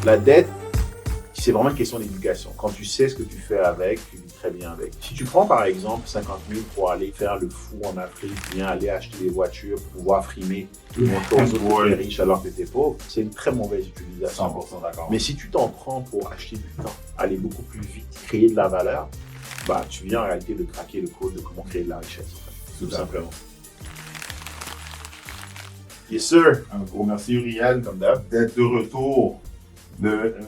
La dette, c'est vraiment une question d'éducation. Quand tu sais ce que tu fais avec, tu vis très bien avec. Si tu prends par exemple 50 000 pour aller faire le fou en Afrique, bien aller acheter des voitures pour pouvoir frimer et montrer aux autres que tu es riche alors que tu es pauvre, c'est une très mauvaise utilisation. 100% d'accord. Mais si tu t'en prends pour acheter du temps, aller beaucoup plus vite, créer de la valeur, bah, tu viens en réalité de craquer le code de comment créer de la richesse. Tout simplement. Yes, sir. Un gros merci, Uriel, Comme d'hab. d'être de retour.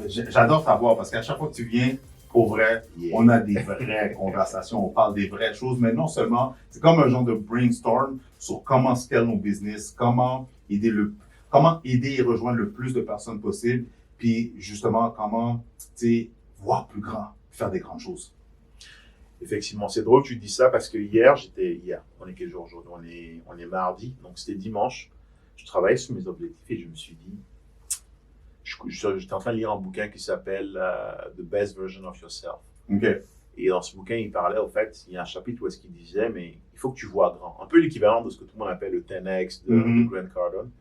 J'adore t'avoir parce qu'à chaque fois que tu viens, pour vrai, on a des vraies conversations, on parle des vraies choses, mais non seulement, c'est comme un genre de brainstorm sur comment scale nos business, comment aider et rejoindre le plus de personnes possible, puis justement, comment, voir plus grand, faire des grandes choses. Effectivement, c'est drôle que tu dis ça parce que hier, on est quel jour aujourd'hui? On est mardi, donc c'était dimanche. Je travaillais sur mes objectifs et je me suis dit, j'étais en train de lire un bouquin qui s'appelle The Best Version of Yourself. OK. Et dans ce bouquin, il parlait, au fait, il y a un chapitre où est-ce qu'il disait, mais il faut que tu vois grand. Un peu l'équivalent de ce que tout le monde appelle le 10X de Grant Cardone.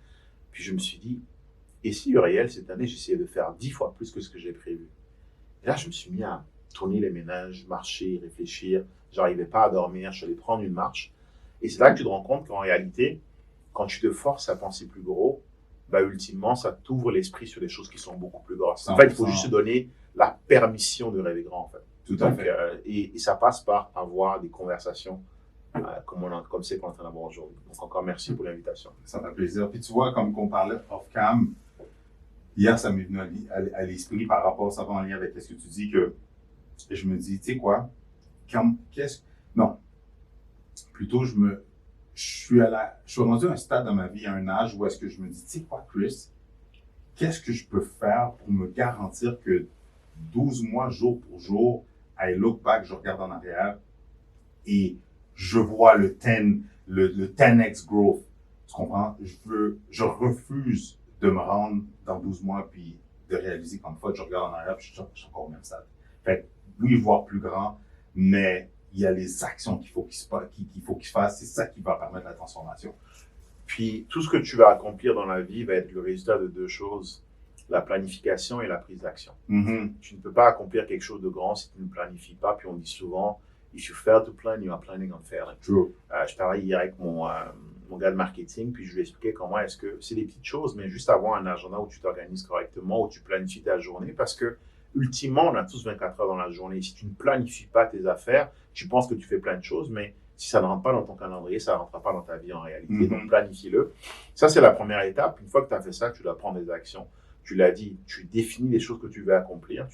Puis je me suis dit, et si Uriel, cette année, j'essayais de faire 10 fois plus que ce que j'ai prévu? Et là, je me suis mis à tourner les ménages, marcher, réfléchir. J'arrivais pas à dormir, je suis allé prendre une marche. Et c'est là que tu te rends compte qu'en réalité, quand tu te forces à penser plus gros, bah, ultimement, ça t'ouvre l'esprit sur des choses qui sont beaucoup plus grosses. En fait, il faut juste se donner la permission de rêver grand, en fait. Tout à fait. Et ça passe par avoir des conversations comme c'est qu'on est en train d'avoir aujourd'hui. Donc, encore merci pour l'invitation. Ça fait plaisir. Puis tu vois, comme qu'on parlait off-cam, hier, ça m'est venu à l'esprit par rapport, ça va en lien avec ce que tu dis, que je me dis, tu sais quoi, non, plutôt je suis rendu à un stade dans ma vie, à un âge où est-ce que je me dis, tu sais quoi, Chris, qu'est-ce que je peux faire pour me garantir que 12 mois, jour pour jour, I look back, je regarde en arrière et je vois le 10X growth. Tu comprends? Je refuse de me rendre dans 12 mois puis de réaliser qu'en fois, je regarde en arrière puis je suis encore au même stade. Fait oui, voir plus grand, mais il y a les actions qu'il faut qu'il se fasse. C'est ça qui va permettre la transformation. Puis, tout ce que tu vas accomplir dans la vie va être le résultat de deux choses, la planification et la prise d'action. Mm-hmm. Tu ne peux pas accomplir quelque chose de grand si tu ne planifies pas. Puis, on dit souvent, if you fail to plan, you are planning on failing. True. Je parlais hier avec mon gars de marketing, puis je lui expliquais comment est-ce que c'est des petites choses, mais juste avoir un agenda où tu t'organises correctement, où tu planifies ta journée, parce que ultimement, on a tous 24 heures dans la journée. Si tu ne planifies pas tes affaires, tu penses que tu fais plein de choses, mais si ça ne rentre pas dans ton calendrier, ça ne rentrera pas dans ta vie en réalité. Mm-hmm. Donc, planifie-le. Ça, c'est la première étape. Une fois que tu as fait ça, tu dois prendre des actions. Tu l'as dit, tu définis les choses que tu veux accomplir.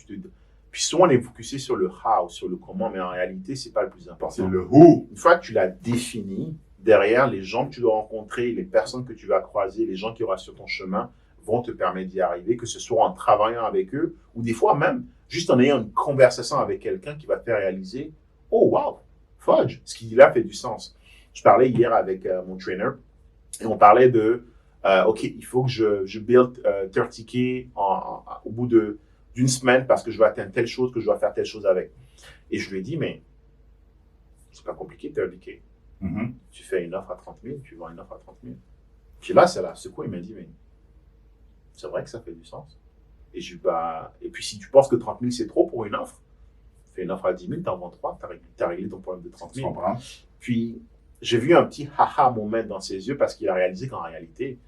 Puis souvent, on est focusé sur le how, sur le comment, mais en réalité, ce n'est pas le plus important. C'est le who. Une fois que tu l'as défini, derrière, les gens que tu dois rencontrer, les personnes que tu vas croiser, les gens qui auront sur ton chemin, vont te permettre d'y arriver, que ce soit en travaillant avec eux ou des fois même juste en ayant une conversation avec quelqu'un qui va te faire réaliser « Oh, wow, fudge, ce qu'il dit là fait du sens. » Je parlais hier avec mon trainer et on parlait de OK, il faut que je build 30K au bout d'une semaine parce que je vais atteindre telle chose, que je dois faire telle chose avec. Et je lui ai dit, mais c'est pas compliqué, 30K. Mm-hmm. Tu fais une offre à 30 000, tu vends une offre à 30 000. Puis là, c'est là, ce coup, il m'a dit, mais c'est vrai que ça fait du sens. Et puis si tu penses que 30 000 c'est trop pour une offre, fais une offre à 10 000, t'en vends 3, t'as réglé ton problème de 30 000. Je comprends. Puis j'ai vu un petit haha moment dans ses yeux parce qu'il a réalisé qu'en réalité,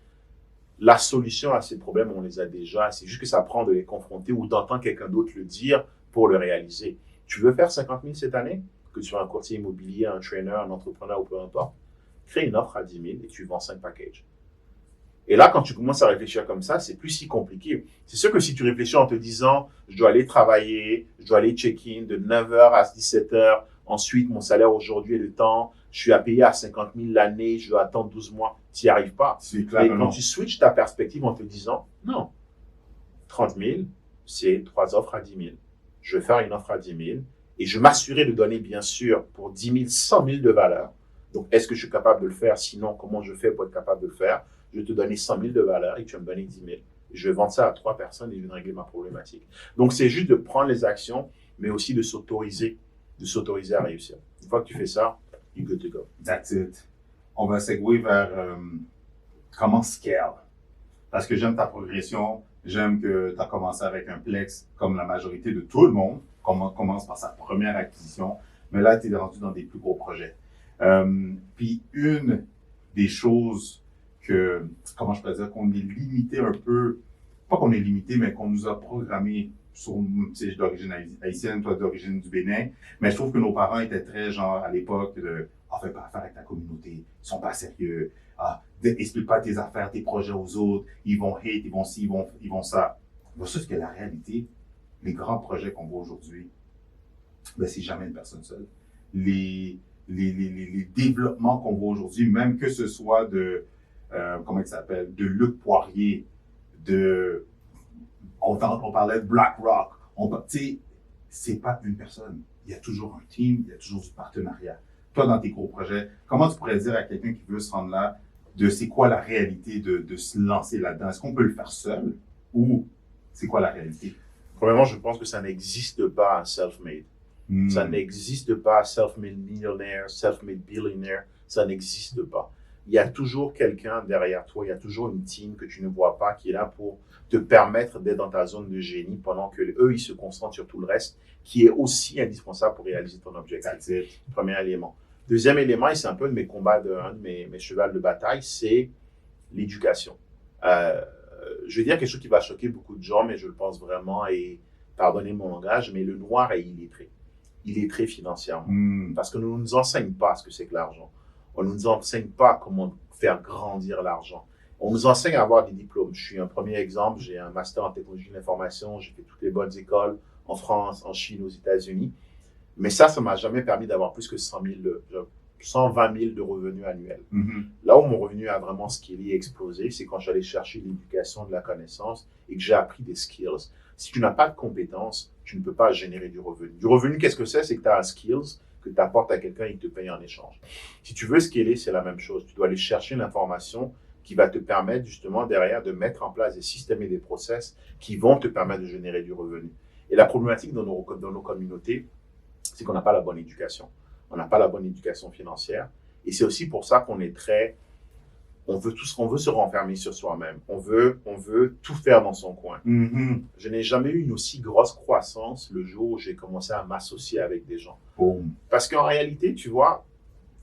la solution à ces problèmes, on les a déjà. C'est juste que ça prend de les confronter ou d'entendre quelqu'un d'autre le dire pour le réaliser. Tu veux faire 50 000 cette année? Que tu sois un courtier immobilier, un trainer, un entrepreneur ou peu importe, crée une offre à 10 000 et tu vends 5 packages. Et là, quand tu commences à réfléchir comme ça, c'est plus si compliqué. C'est sûr que si tu réfléchis en te disant, je dois aller travailler, je dois aller check-in de 9h à 17h, ensuite mon salaire aujourd'hui est le temps, je suis à payer à 50 000 l'année, je dois attendre 12 mois, tu n'y arrives pas. C'est clair. Et quand tu switches ta perspective en te disant, non, 30 000, c'est 3 offres à 10 000. Je vais faire une offre à 10 000 et je m'assurer de donner, bien sûr, pour 10 000, 100 000 de valeur. Donc, est-ce que je suis capable de le faire? Sinon, comment je fais pour être capable de le faire? Je vais te donner 100 000 de valeur et tu vas me donner 10 000. Je vais vendre ça à 3 personnes et je vais régler ma problématique. Donc, c'est juste de prendre les actions, mais aussi de s'autoriser à réussir. Une fois que tu fais ça, you're good to go. That's it. On va segouer vers comment scale. Parce que j'aime ta progression. J'aime que tu as commencé avec un Plex comme la majorité de tout le monde. Commence par sa première acquisition, mais là, tu es rendu dans des plus gros projets. Puis une des choses que, comment je peux dire, qu'on est limité un peu, pas qu'on est limité, mais qu'on nous a programmé sur, tu sais, d'origine haïtienne, toi d'origine du Bénin, mais je trouve que nos parents étaient très genre à l'époque de fais pas affaire avec ta communauté, ils sont pas sérieux, explique pas tes affaires, tes projets aux autres, ils vont hate, ils vont ci, ils vont ça. Versus que la réalité, les grands projets qu'on voit aujourd'hui, ben c'est jamais une personne seule. Les développements qu'on voit aujourd'hui, même que ce soit de, comment il s'appelle, de Luc Poirier, on parlait de BlackRock, tu sais, c'est pas une personne. Il y a toujours un team, il y a toujours du partenariat. Toi, dans tes gros projets, comment tu pourrais dire à quelqu'un qui veut se rendre là, de c'est quoi la réalité de se lancer là-dedans? Est-ce qu'on peut le faire seul ou c'est quoi la réalité? Premièrement, je pense que ça n'existe pas un self-made. Ça n'existe pas self-made millionnaire, self-made billionaire. Ça n'existe pas. Il y a toujours quelqu'un derrière toi, il y a toujours une team que tu ne vois pas qui est là pour te permettre d'être dans ta zone de génie pendant que eux, ils se concentrent sur tout le reste qui est aussi indispensable pour réaliser ton objectif. Premier élément. Deuxième élément, et c'est un peu de mes combats, un de mes chevals de bataille, c'est l'éducation. Je vais dire quelque chose qui va choquer beaucoup de gens, mais je le pense vraiment, et pardonnez mon langage, mais le noir est illettré. Illettré financièrement. Parce que nous ne nous enseigne pas ce que c'est que l'argent. On ne nous enseigne pas comment faire grandir l'argent. On nous enseigne à avoir des diplômes. Je suis un premier exemple, j'ai un master en technologie de l'information, j'ai fait toutes les bonnes écoles en France, en Chine, aux États-Unis. Mais ça ne m'a jamais permis d'avoir plus que 120 000 de revenus annuels. Là où mon revenu a vraiment scalé et explosé, c'est quand j'allais chercher l'éducation, de la connaissance et que j'ai appris des skills. Si tu n'as pas de compétences, tu ne peux pas générer du revenu. Du revenu, qu'est-ce que c'est? C'est que tu as un skills que tu apportes à quelqu'un et qu'il te paye en échange. Si tu veux scaler, c'est la même chose. Tu dois aller chercher l'information qui va te permettre justement derrière de mettre en place des systèmes et des process qui vont te permettre de générer du revenu. Et la problématique dans nos communautés, c'est qu'on n'a pas la bonne éducation. On n'a pas la bonne éducation financière. Et c'est aussi pour ça qu'on est on veut se renfermer sur soi-même. On veut tout faire dans son coin. Je n'ai jamais eu une aussi grosse croissance le jour où j'ai commencé à m'associer avec des gens. Parce qu'en réalité, tu vois,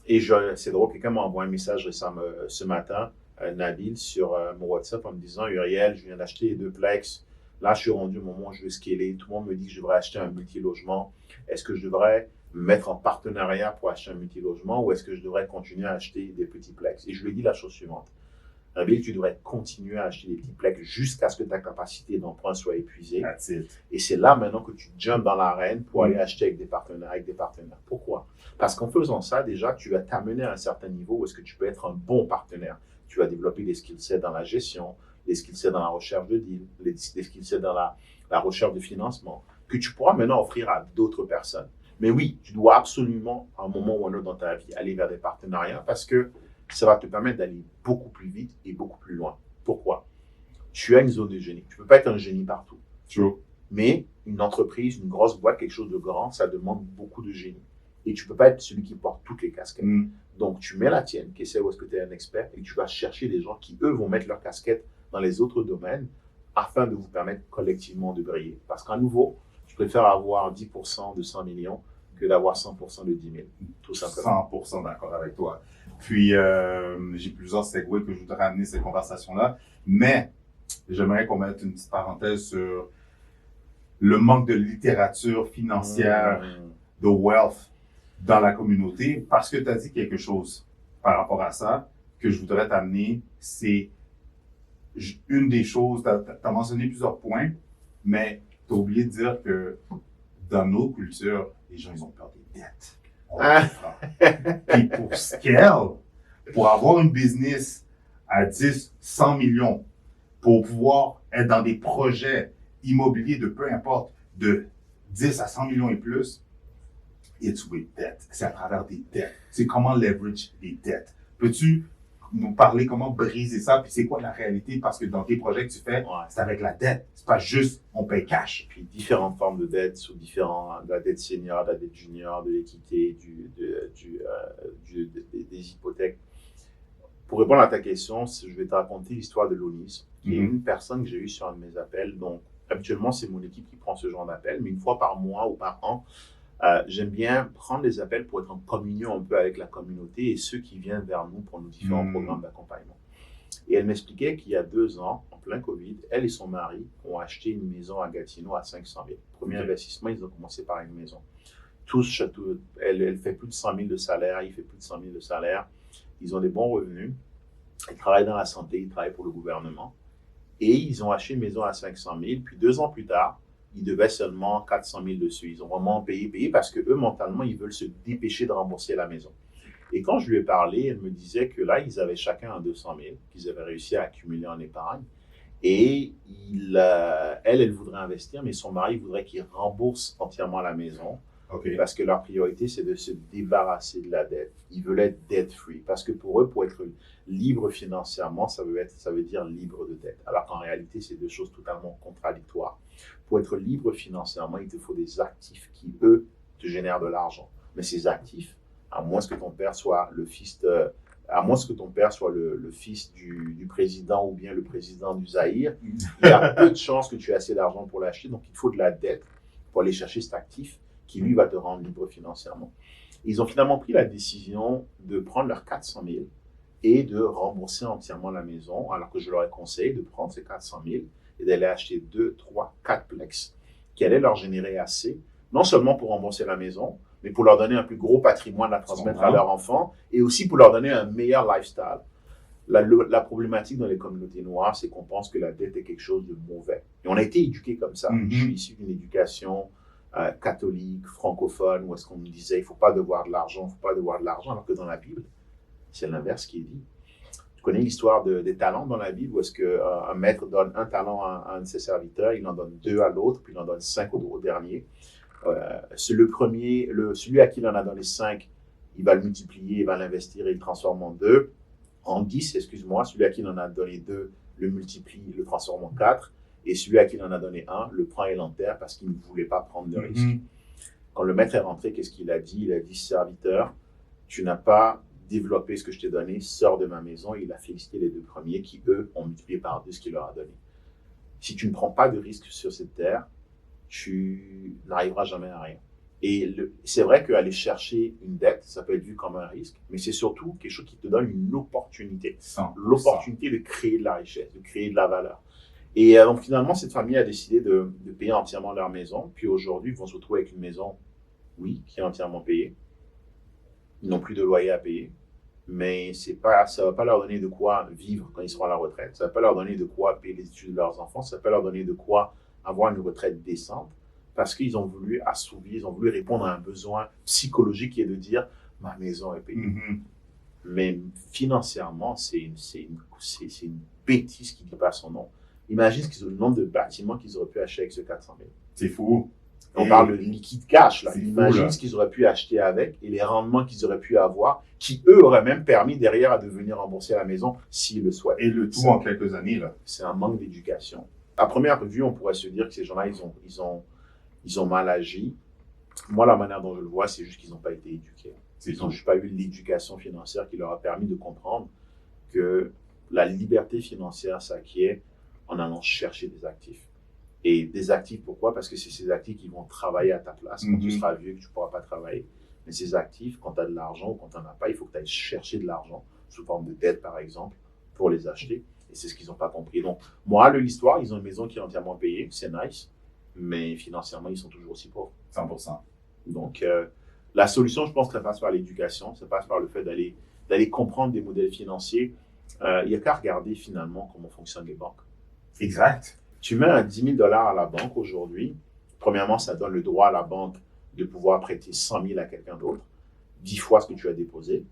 et c'est drôle, quelqu'un m'a envoyé un message récemment ce matin, Nabil, sur mon WhatsApp en me disant, Uriel, je viens d'acheter 2 plex. Là, je suis rendu au moment où je veux scaler. Tout le monde me dit que je devrais acheter un multilogement. Est-ce que je devrais me mettre en partenariat pour acheter un multilogement ou est-ce que je devrais continuer à acheter des petits plex? Et je lui ai dit la chose suivante. Nabil, tu devrais continuer à acheter des petits plex jusqu'à ce que ta capacité d'emprunt soit épuisée. Et c'est là maintenant que tu jumps dans l'arène pour aller acheter avec des partenaires. Pourquoi? Parce qu'en faisant ça, déjà, tu vas t'amener à un certain niveau où est-ce que tu peux être un bon partenaire. Tu vas développer des skill sets dans la gestion, des skill sets dans la recherche de deal, des skill sets dans la recherche de financement, que tu pourras maintenant offrir à d'autres personnes. Mais oui, tu dois absolument, à un moment ou à un autre dans ta vie, aller vers des partenariats parce que ça va te permettre d'aller beaucoup plus vite et beaucoup plus loin. Pourquoi? Tu as une zone de génie. Tu ne peux pas être un génie partout. True. Mais une entreprise, une grosse boîte, quelque chose de grand, ça demande beaucoup de génie. Et tu ne peux pas être celui qui porte toutes les casquettes. Donc, tu mets la tienne, qui essaie où est-ce que tu es un expert, et tu vas chercher des gens qui, eux, vont mettre leur casquette dans les autres domaines afin de vous permettre collectivement de briller. Parce qu'à nouveau, je préfère avoir 10% de 100 millions que d'avoir 100% de 10 000, tout simplement. 100% d'accord avec toi. Puis, j'ai plusieurs segways que je voudrais amener cette conversation-là, mais j'aimerais qu'on mette une petite parenthèse sur le manque de littérature financière, de wealth dans la communauté, parce que tu as dit quelque chose par rapport à ça que je voudrais t'amener, c'est une des choses, tu as mentionné plusieurs points, mais tu as oublié de dire que dans nos cultures, les gens, ils ont peur des dettes. Puis pour scale, pour avoir une business à 10, 100 millions, pour pouvoir être dans des projets immobiliers de peu importe, de 10 à 100 millions et plus, it's with debt. C'est à travers des dettes. C'est comment leverage des dettes. Peux-tu nous parler comment briser ça, puis c'est quoi la réalité? Parce que dans tes projets que tu fais, c'est avec la dette. C'est pas juste on paye cash. Puis différentes formes de dettes, de la dette senior, de la dette junior, de l'équité, des hypothèques. Pour répondre à ta question, je vais te raconter l'histoire de Lonis, qui est Mhm. une personne que j'ai eue sur un de mes appels. Donc, habituellement, c'est mon équipe qui prend ce genre d'appel, mais une fois par mois ou par an, j'aime bien prendre les appels pour être en communion un peu avec la communauté et ceux qui viennent vers nous pour nos différents programmes d'accompagnement. Et elle m'expliquait qu'il y a 2 ans, en plein Covid, elle et son mari ont acheté une maison à Gatineau à 500 000. Premier investissement, ils ont commencé par une maison. Tous, elle fait plus de 100 000 de salaire, il fait plus de 100 000 de salaire. Ils ont des bons revenus. Ils travaillent dans la santé, ils travaillent pour le gouvernement. Et ils ont acheté une maison à 500 000. Puis 2 ans plus tard, ils devaient seulement 400 000 dessus. Ils ont vraiment payé parce que eux, mentalement, ils veulent se dépêcher de rembourser la maison. Et quand je lui ai parlé, elle me disait que là, ils avaient chacun un 200 000 qu'ils avaient réussi à accumuler en épargne. Et elle voudrait investir, mais son mari voudrait qu'il rembourse entièrement la maison. OK. Parce que leur priorité, c'est de se débarrasser de la dette. Ils veulent être debt-free. Parce que pour eux, pour être libre financièrement, ça veut dire libre de dette. Alors qu'en réalité, c'est 2 choses totalement contradictoires. Pour être libre financièrement, il te faut des actifs qui, eux, te génèrent de l'argent. Mais ces actifs, à moins que ton père soit le fils le fils du président ou bien le président du Zaïre, il y a peu de chances que tu aies assez d'argent pour l'acheter. Donc, il faut de la dette pour aller chercher cet actif qui, lui, va te rendre libre financièrement. Ils ont finalement pris la décision de prendre leurs 400 000 et de rembourser entièrement la maison, alors que je leur ai conseillé de prendre ces 400 000 et d'aller acheter 2, 3, 4 plex qui allaient leur générer assez, non seulement pour rembourser la maison, mais pour leur donner un plus gros patrimoine à transmettre à leurs enfants et aussi pour leur donner un meilleur lifestyle. La problématique dans les communautés noires, c'est qu'on pense que la dette est quelque chose de mauvais. Et on a été éduqués comme ça. Je suis issu d'une éducation catholique, francophone, où est-ce qu'on nous disait il ne faut pas devoir de l'argent, il ne faut pas devoir de l'argent, alors que dans la Bible, c'est l'inverse qui est dit. Tu connais l'histoire des talents dans la Bible, où est-ce qu'un maître donne un talent à un de ses serviteurs, il en donne 2 à l'autre, puis il en donne 5 au dernier. Celui à qui il en a donné 5, il va le multiplier, il va l'investir et il le transforme en 10, excuse-moi. Celui à qui il en a donné 2, le multiplie, le transforme en 4. Et celui à qui il en a donné 1, le prend et l'enterre parce qu'il ne voulait pas prendre de risque. Quand le maître est rentré, qu'est-ce qu'il a dit? Il a dit, serviteur, tu n'as pas développé ce que je t'ai donné, sors de ma maison. Et il a félicité les 2 premiers qui, eux, ont multiplié par 2 ce qu'il leur a donné. Si tu ne prends pas de risque sur cette terre, tu n'arriveras jamais à rien. Et c'est vrai qu'aller chercher une dette, ça peut être vu comme un risque, mais c'est surtout quelque chose qui te donne une opportunité. 100%. L'opportunité de créer de la richesse, de créer de la valeur. Et donc finalement, cette famille a décidé de payer entièrement leur maison. Puis aujourd'hui, ils vont se retrouver avec une maison, oui, qui est entièrement payée. Ils n'ont plus de loyer à payer. Mais ça ne va pas leur donner de quoi vivre quand ils seront à la retraite. Ça ne va pas leur donner de quoi payer les études de leurs enfants. Ça ne va pas leur donner de quoi avoir une retraite décente. Parce qu'ils ont voulu assouvir, ils ont voulu répondre à un besoin psychologique qui est de dire « ma maison est payée ». Mais financièrement, c'est une bêtise qui ne dit pas son nom. Imagine le nombre de bâtiments qu'ils auraient pu acheter avec ce 400 000. C'est fou. On parle de liquide cash. Là. C'est Imagine fou, là. ce qu'ils auraient pu acheter avec et les rendements qu'ils auraient pu avoir, qui eux auraient même permis derrière à devenir rembourser la maison s'ils le souhaitent. Et le tout en quelques années, là. C'est un manque d'éducation. À première vue, on pourrait se dire que ces gens-là, ils ont mal agi. Moi, la manière dont je le vois, c'est juste qu'ils n'ont pas été éduqués. Ils n'ont juste pas eu l'éducation financière qui leur a permis de comprendre que la liberté financière s'acquiert en allant chercher des actifs. Et des actifs, pourquoi? Parce que c'est ces actifs qui vont travailler à ta place. Quand tu seras vieux, que tu ne pourras pas travailler. Mais ces actifs, quand tu as de l'argent ou quand tu n'en as pas, il faut que tu ailles chercher de l'argent, sous forme de dette par exemple, pour les acheter. Et c'est ce qu'ils n'ont pas compris. Donc, morale de l'histoire, ils ont une maison qui est entièrement payée, c'est nice, mais financièrement, ils sont toujours aussi pauvres. 100%. Donc, la solution, je pense, ça passe par l'éducation, ça passe par le fait d'aller comprendre des modèles financiers. Il n'y a qu'à regarder finalement comment fonctionnent les banques. Exact. Tu mets un 10 000 $ à la banque aujourd'hui. Premièrement, ça donne le droit à la banque de pouvoir prêter 100 000 à quelqu'un d'autre, 10 fois ce que tu as déposé.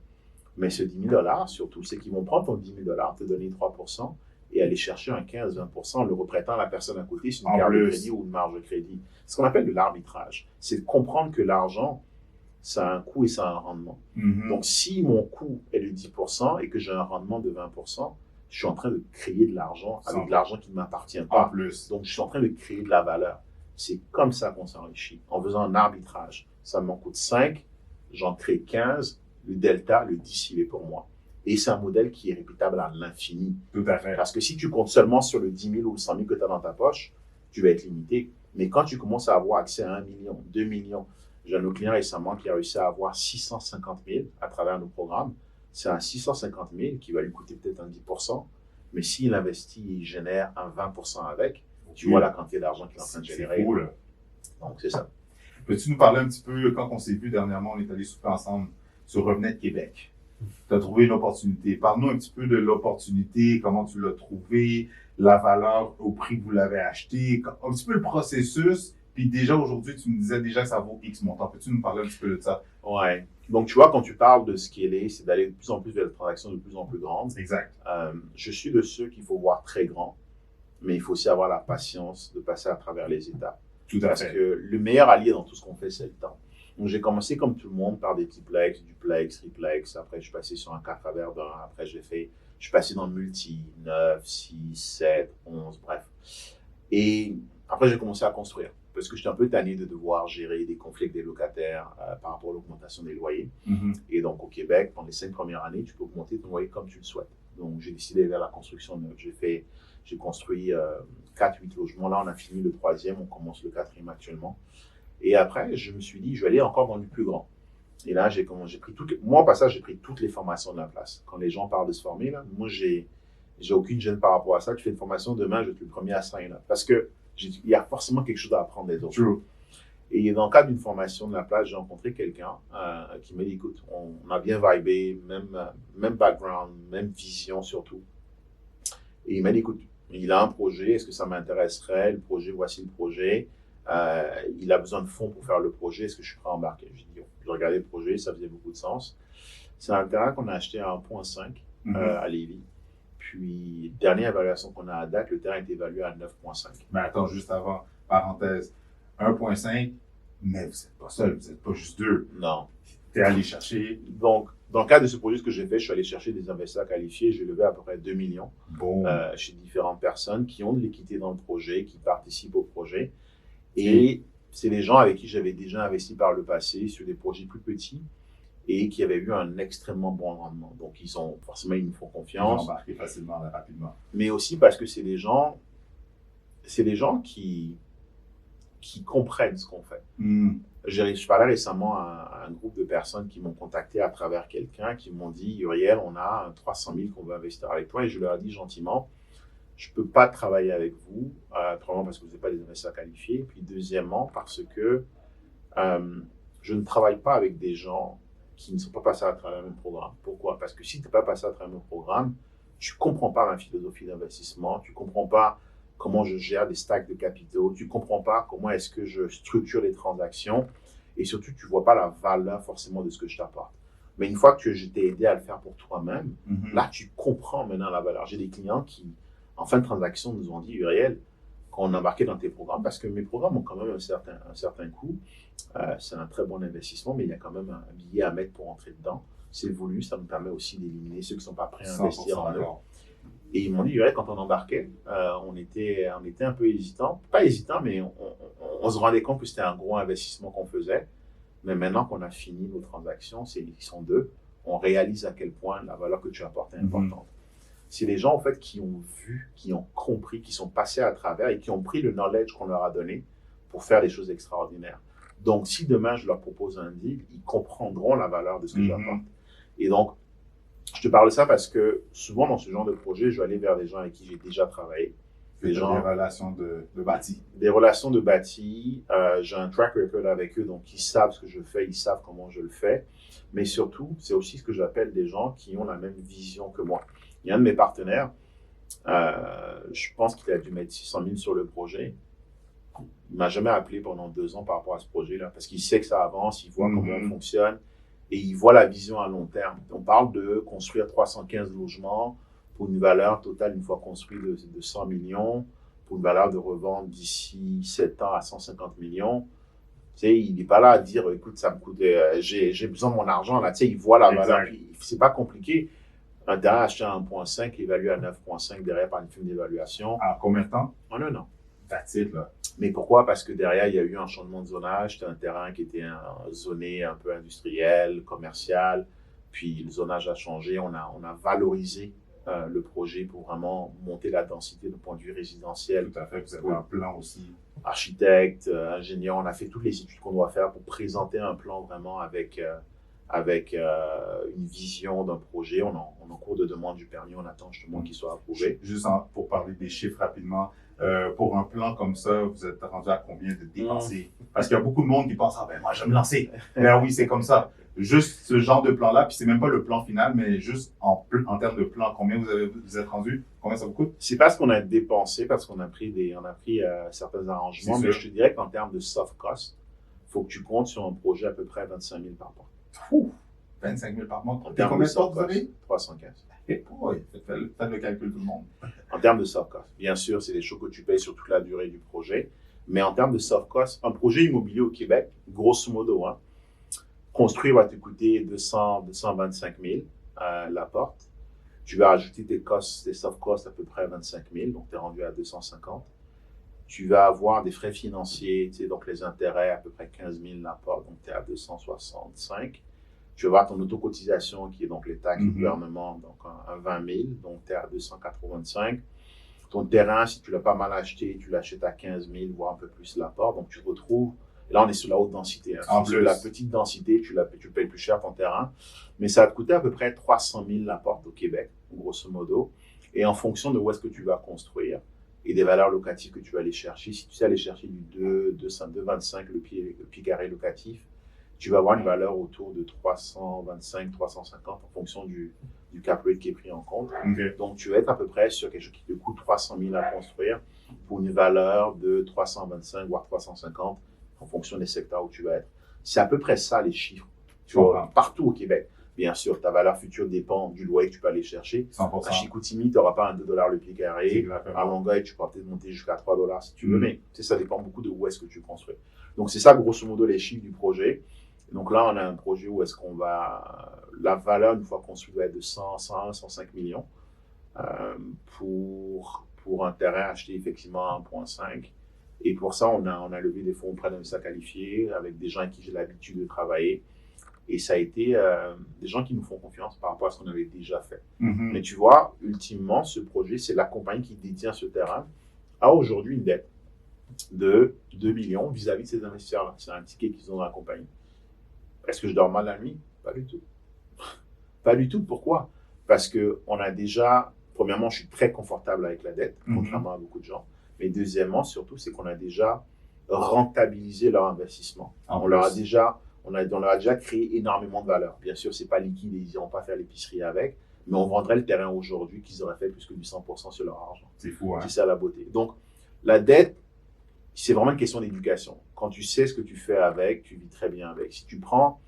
Mais ce 10 000 $, surtout, c'est qu'ils vont prendre ton 10 000 $, te donner 3% et aller chercher un 15-20% en le reprêtant à la personne à côté sur une carte de crédit ou une marge de crédit. C'est ce qu'on appelle de l'arbitrage. C'est de comprendre que l'argent, ça a un coût et ça a un rendement. Donc, si mon coût est de 10% et que j'ai un rendement de 20%, je suis en train de créer de l'argent avec de l'argent qui ne m'appartient pas. Donc, je suis en train de créer de la valeur. C'est comme ça qu'on s'enrichit, en faisant un arbitrage. Ça m'en coûte 5, j'en crée 15, le delta, le 10, il est pour moi. Et c'est un modèle qui est répétable à l'infini. Tout à fait. Parce que si tu comptes seulement sur le 10 000 ou le 100 000 que tu as dans ta poche, tu vas être limité. Mais quand tu commences à avoir accès à 1 million, 2 millions, j'ai un autre client récemment qui a réussi à avoir 650 000 à travers nos programmes. C'est un 650 000 qui va lui coûter peut-être un 10%. Mais s'il investit, il génère un 20% avec. Tu vois la quantité d'argent qu'il est en train de générer. C'est cool. Donc, c'est ça. Peux-tu nous parler un petit peu, quand on s'est vu dernièrement, on est allé souper ensemble sur Revenez de Québec. Tu as trouvé une opportunité. Parle-nous un petit peu de l'opportunité, comment tu l'as trouvé, la valeur au prix que vous l'avez acheté, un petit peu le processus. Puis déjà aujourd'hui, tu me disais déjà que ça vaut X montant. Peux-tu nous parler un petit peu de ça? Ouais. Donc, tu vois, quand tu parles de scaler, c'est d'aller de plus en plus vers des transactions de plus en plus grandes. Exact. Je suis de ceux qu'il faut voir très grand, mais il faut aussi avoir la patience de passer à travers les étapes. Tout à Parce fait. que le meilleur allié dans tout ce qu'on fait, c'est le temps. Donc, j'ai commencé comme tout le monde par des petits plex, duplex, triplex. Après, je suis passé sur un 4 à Verdun. Après, je suis passé dans le multi, 9, 6, 7, 11, bref. Et après, j'ai commencé à construire. Parce que j'étais un peu tanné de devoir gérer des conflits avec des locataires par rapport à l'augmentation des loyers. Et donc, au Québec, pendant les 5 premières années, tu peux augmenter ton loyer comme tu le souhaites. Donc, j'ai décidé vers la construction neuve. J'ai construit 4-8 logements. Là, on a fini le 3e, on commence le 4e actuellement. Et après, je me suis dit, je vais aller encore dans du plus grand. Et là, moi, au passage, j'ai pris toutes les formations de la place. Quand les gens parlent de se former, là, moi, j'ai aucune gêne par rapport à ça. Tu fais une formation demain, je vais être le premier à sign up. Parce que il y a forcément quelque chose à apprendre des autres. True. Et dans le cadre d'une formation de la place, j'ai rencontré quelqu'un qui m'a dit, écoute, on a bien vibé, même background, même vision surtout. Et il m'a dit, écoute, il a un projet, est-ce que ça m'intéresserait? Le projet, voici le projet. Il a besoin de fonds pour faire le projet, est-ce que je suis prêt à embarquer? J'ai regardé le projet, ça faisait beaucoup de sens. C'est un terrain qu'on a acheté à 1,5 à Lévis. Puis, dernière évaluation qu'on a à date, le terrain est évalué à 9,5. Mais attends, juste avant, parenthèse, 1,5, mais vous n'êtes pas seul, vous n'êtes pas juste deux. Non. Tu es allé chercher. Donc, dans le cadre de ce projet, ce que j'ai fait, je suis allé chercher des investisseurs qualifiés. J'ai levé à peu près 2 millions chez différentes personnes qui ont de l'équité dans le projet, qui participent au projet. Et c'est des gens avec qui j'avais déjà investi par le passé sur des projets plus petits et qui avaient eu un extrêmement bon rendement. Donc, ils me font confiance. Ils ont embarqué facilement, rapidement. Mais aussi parce que c'est des gens qui comprennent ce qu'on fait. Je parlais récemment à un groupe de personnes qui m'ont contacté à travers quelqu'un, qui m'ont dit, Uriel, on a 300 000 qu'on veut investir avec toi. Et je leur ai dit gentiment, je ne peux pas travailler avec vous, premièrement parce que vous n'êtes pas des investisseurs qualifiés, puis deuxièmement parce que je ne travaille pas avec des gens qui ne sont pas passés à travers le même programme. Pourquoi? Parce que si tu n'es pas passé à travers mon programme, tu ne comprends pas ma philosophie d'investissement, tu ne comprends pas comment je gère des stacks de capitaux, tu ne comprends pas comment est-ce que je structure les transactions, et surtout, tu ne vois pas la valeur forcément de ce que je t'apporte. Mais une fois que je t'ai aidé à le faire pour toi-même, là, tu comprends maintenant la valeur. J'ai des clients qui, en fin de transaction, nous ont dit, Uriel, quand on embarquait dans tes programmes, parce que mes programmes ont quand même un certain coût, c'est un très bon investissement, mais il y a quand même un billet à mettre pour entrer dedans. C'est voulu, ça me permet aussi d'éliminer ceux qui ne sont pas prêts à investir en eux. Et ils m'ont dit, Uriel, quand on embarquait, on était un peu hésitant. Pas hésitant, mais on se rendait compte que c'était un gros investissement qu'on faisait. Mais maintenant qu'on a fini nos transactions, ils sont deux, on réalise à quel point la valeur que tu apportes est importante. C'est des gens, en fait, qui ont vu, qui ont compris, qui sont passés à travers et qui ont pris le knowledge qu'on leur a donné pour faire des choses extraordinaires. Donc, si demain, je leur propose un deal, ils comprendront la valeur de ce que j'apporte. Et donc, je te parle de ça parce que souvent, dans ce genre de projet, je vais aller vers des gens avec qui j'ai déjà travaillé. Des relations de bâti. Des relations de bâti. J'ai un track record avec eux, donc ils savent ce que je fais, ils savent comment je le fais. Mais surtout, c'est aussi ce que j'appelle des gens qui ont la même vision que moi. Il y a un de mes partenaires, je pense qu'il a dû mettre 600 000 sur le projet. Il ne m'a jamais appelé pendant 2 ans par rapport à ce projet-là, parce qu'il sait que ça avance, il voit comment on fonctionne, et il voit la vision à long terme. On parle de construire 315 logements pour une valeur totale, une fois construit, de 100 millions, pour une valeur de revente d'ici 7 ans à 150 millions. Tu sais, il n'est pas là à dire, écoute, ça me coûte, j'ai besoin de mon argent, là. Tu sais, il voit la valeur, puis c'est pas compliqué. Un terrain acheté à 1,5, évalué à 9,5 derrière par une firme d'évaluation. En combien de temps? En 1 an. That's it, là. Mais pourquoi? Parce que derrière, il y a eu un changement de zonage. C'était un terrain qui était zoné un peu industriel, commercial. Puis le zonage a changé, on a valorisé le projet pour vraiment monter la densité d'un point de vue résidentiel. Tout à fait, vous avez un plan aussi. Architecte, ingénieur, on a fait toutes les études qu'on doit faire pour présenter un plan vraiment avec une vision d'un projet. On est en cours de demande du permis, on attend justement qu'il soit approuvé. Juste pour parler des chiffres rapidement, pour un plan comme ça, vous êtes rendu à combien de dépensés? Parce qu'il y a beaucoup de monde qui pense, ah ben moi je vais me lancer. Ben oui, c'est comme ça. Juste ce genre de plan-là, puis c'est même pas le plan final, mais juste en termes de plan, combien vous êtes rendu? Combien ça vous coûte? C'est pas ce qu'on a dépensé, parce qu'on a pris certains arrangements, mais je te dirais qu'en termes de soft cost, il faut que tu comptes sur un projet à peu près 25 000 par mois. Ouh, 25 000 par mois. En termes combien de de temps soft vous avez? cost, 315. Et faites le calcul tout le monde. En termes de soft cost, bien sûr, c'est des choses que tu payes sur toute la durée du projet, mais en termes de soft cost, un projet immobilier au Québec, grosso modo, construire va te coûter 225 000 la porte. Tu vas ajouter tes soft costs à peu près 25 000, donc tu es rendu à 250. Tu vas avoir des frais financiers, donc les intérêts à peu près 15 000 la porte, donc tu es à 265. Tu vas avoir ton autocotisation qui est donc les taxes du gouvernement, donc un 20 000, donc tu es à 285. Ton terrain, si tu l'as pas mal acheté, tu l'achètes à 15 000, voire un peu plus la porte, donc tu te retrouves. Là, on est sur la haute densité. Sur la petite densité, tu payes plus cher ton terrain. Mais ça va te coûter à peu près 300 000 la porte au Québec, grosso modo. Et en fonction de où est-ce que tu vas construire et des valeurs locatives que tu vas aller chercher, si tu sais aller chercher du 2,25 le pied carré locatif, tu vas avoir une valeur autour de 325, 350 en fonction du cap rate qui est pris en compte. Okay. Donc, tu vas être à peu près sur quelque chose qui te coûte 300 000 à construire pour une valeur de 325 voire 350 en fonction des secteurs où tu vas être. C'est à peu près ça les chiffres. Tu vois, partout au Québec. Bien sûr, ta valeur future dépend du loyer que tu peux aller chercher. 100%. À Chicoutimi, tu n'auras pas un 2 $ le pied carré. À Longueuil, tu pourras peut-être monter jusqu'à 3 $ si tu veux, mais ça dépend beaucoup de où est-ce que tu construis. Donc, c'est ça, grosso modo, les chiffres du projet. Donc là, on a un projet où est-ce qu'on va... La valeur, une fois construite, va être de 105 millions pour un terrain acheté effectivement à 1,5. Et pour ça, on a levé des fonds auprès d'investisseurs qualifiés avec des gens avec qui j'ai l'habitude de travailler. Et ça a été des gens qui nous font confiance par rapport à ce qu'on avait déjà fait. Mais tu vois, ultimement, ce projet, c'est la compagnie qui détient ce terrain, a aujourd'hui une dette de 2 millions vis-à-vis de ces investisseurs-là. C'est un ticket qu'ils ont dans la compagnie. Est-ce que je dors mal la nuit? Pas du tout. Pas du tout. Pourquoi? Parce qu'on a déjà, premièrement, je suis très confortable avec la dette, contrairement à beaucoup de gens. Mais deuxièmement, surtout, c'est qu'on a déjà rentabilisé leur investissement. On leur a déjà créé énormément de valeur. Bien sûr, c'est pas liquide et ils n'iront pas faire l'épicerie avec, mais on vendrait le terrain aujourd'hui qu'ils auraient fait plus que du 100% sur leur argent. C'est fou, hein? C'est ça la beauté. Donc, la dette, c'est vraiment une question d'éducation. Quand tu sais ce que tu fais avec, tu vis très bien avec. Si tu prends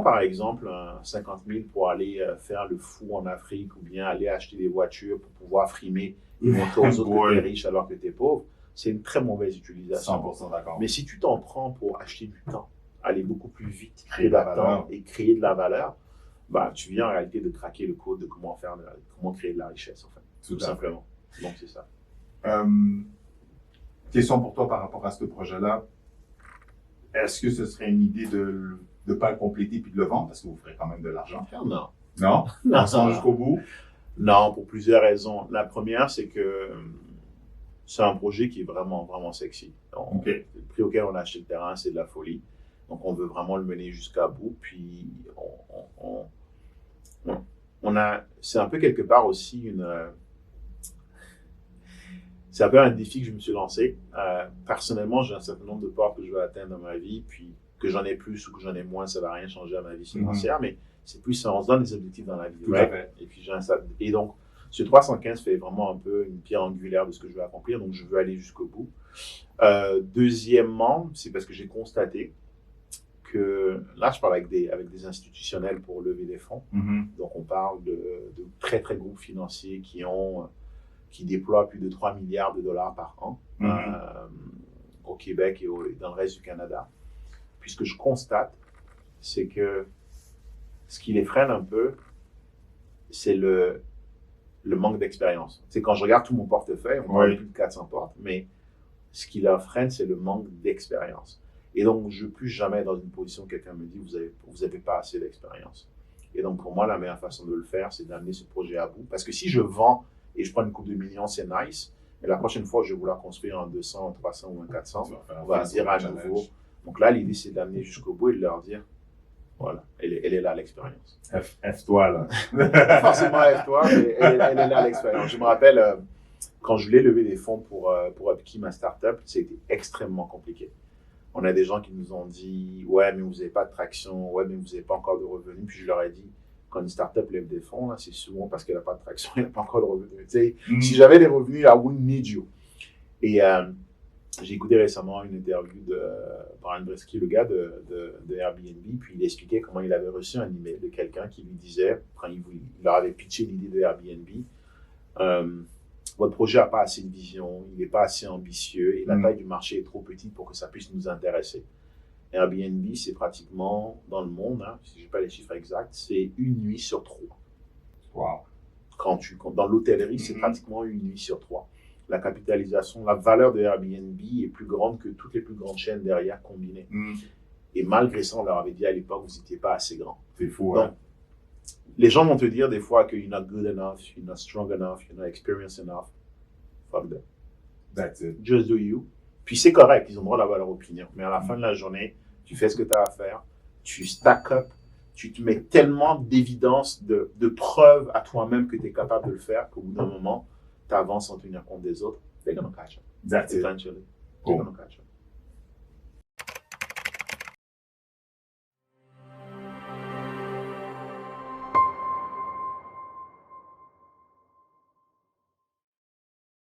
par exemple 50 000 pour aller faire le fou en Afrique ou bien aller acheter des voitures pour pouvoir frimer et montrer aux autres que tu es riche alors que tu es pauvre, c'est une très mauvaise utilisation. 100% d'accord. Mais si tu t'en prends pour acheter du temps, aller beaucoup plus vite que d'attendre et créer de la valeur, bah, tu viens en réalité de craquer le code de comment créer de la richesse, en fait. Tout simplement. Donc, c'est ça. Question pour toi par rapport à ce projet-là. Est-ce que ce serait une idée de ne pas le compléter puis de le vendre parce que vous ferez quand même de l'argent? Non. Non? On s'en jusqu'au bout? Non, pour plusieurs raisons. La première, c'est que c'est un projet qui est vraiment, vraiment sexy. Donc, le prix auquel on a acheté le terrain, c'est de la folie. Donc, on veut vraiment le mener jusqu'à bout. Puis, c'est un peu quelque part aussi c'est un peu un défi que je me suis lancé. Personnellement, j'ai un certain nombre de portes que je veux atteindre dans ma vie, puis que j'en ai plus ou que j'en ai moins, ça ne va rien changer à ma vie financière, mais c'est plus, on se donne des objectifs dans la vie. Tout à fait. Et donc, ce 315 fait vraiment un peu une pierre angulaire de ce que je veux accomplir, donc je veux aller jusqu'au bout. Deuxièmement, c'est parce que j'ai constaté que, là, je parle avec des institutionnels pour lever des fonds. Donc, on parle de très, très groupes financiers qui déploient plus de 3 milliards de dollars par an au Québec et dans le reste du Canada. Puis ce que je constate, c'est que ce qui les freine un peu, c'est le manque d'expérience. C'est quand je regarde tout mon portefeuille, on parle de plus de 400 portes, mais ce qui leur freine, c'est le manque d'expérience. Et donc, je ne veux plus jamais être dans une position où quelqu'un me dit vous avez pas assez d'expérience. Et donc, pour moi, la meilleure façon de le faire, c'est d'amener ce projet à bout. Parce que si je vends et je prends une coupe de millions, c'est nice. Mais la prochaine fois, je vais vouloir construire un 200, un 300 ou un 400. On va dire à nouveau. Donc là, l'idée, c'est d'amener jusqu'au bout et de leur dire, voilà, elle est là, l'expérience. F-toi, là. Pas forcément F-toi, mais elle est là, l'expérience. Je me rappelle, quand je voulais lever des fonds pour Upkey, ma startup, c'était extrêmement compliqué. On a des gens qui nous ont dit, ouais, mais vous n'avez pas de traction, ouais, mais vous n'avez pas encore de revenus. Puis je leur ai dit, quand une startup lève des fonds, là, c'est souvent parce qu'elle n'a pas de traction, elle n'a pas encore de revenus. Tu sais, si j'avais des revenus, I wouldn't need you. Et j'ai écouté récemment une interview de Brian Bresky, le gars de Airbnb, puis il expliquait comment il avait reçu un email de quelqu'un qui lui disait, quand il leur avait pitché l'idée de Airbnb, votre projet n'a pas assez de vision, il n'est pas assez ambitieux et la taille du marché est trop petite pour que ça puisse nous intéresser. Airbnb, c'est pratiquement, dans le monde, hein, si je n'ai pas les chiffres exacts, c'est une nuit sur 3. Wow. Dans l'hôtellerie, c'est pratiquement une nuit sur 3. La capitalisation, la valeur de Airbnb est plus grande que toutes les plus grandes chaînes derrière combinées. Et malgré ça, on leur avait dit à l'époque, vous n'étiez pas assez grand. C'est fou, Donc, hein? les gens vont te dire des fois que you're not good enough, you're not strong enough, you're not experienced enough. Fuck them. That's it. Just do you. Puis c'est correct, ils ont le droit d'avoir leur opinion. Mais à la fin de la journée, tu fais ce que tu as à faire, tu stack up, tu te mets tellement d'évidence, de preuves à toi-même que tu es capable de le faire qu'au bout d'un moment, tu avances sans tenir compte des autres. They're gonna catch up. That's it. Eventually. They're gonna catch up.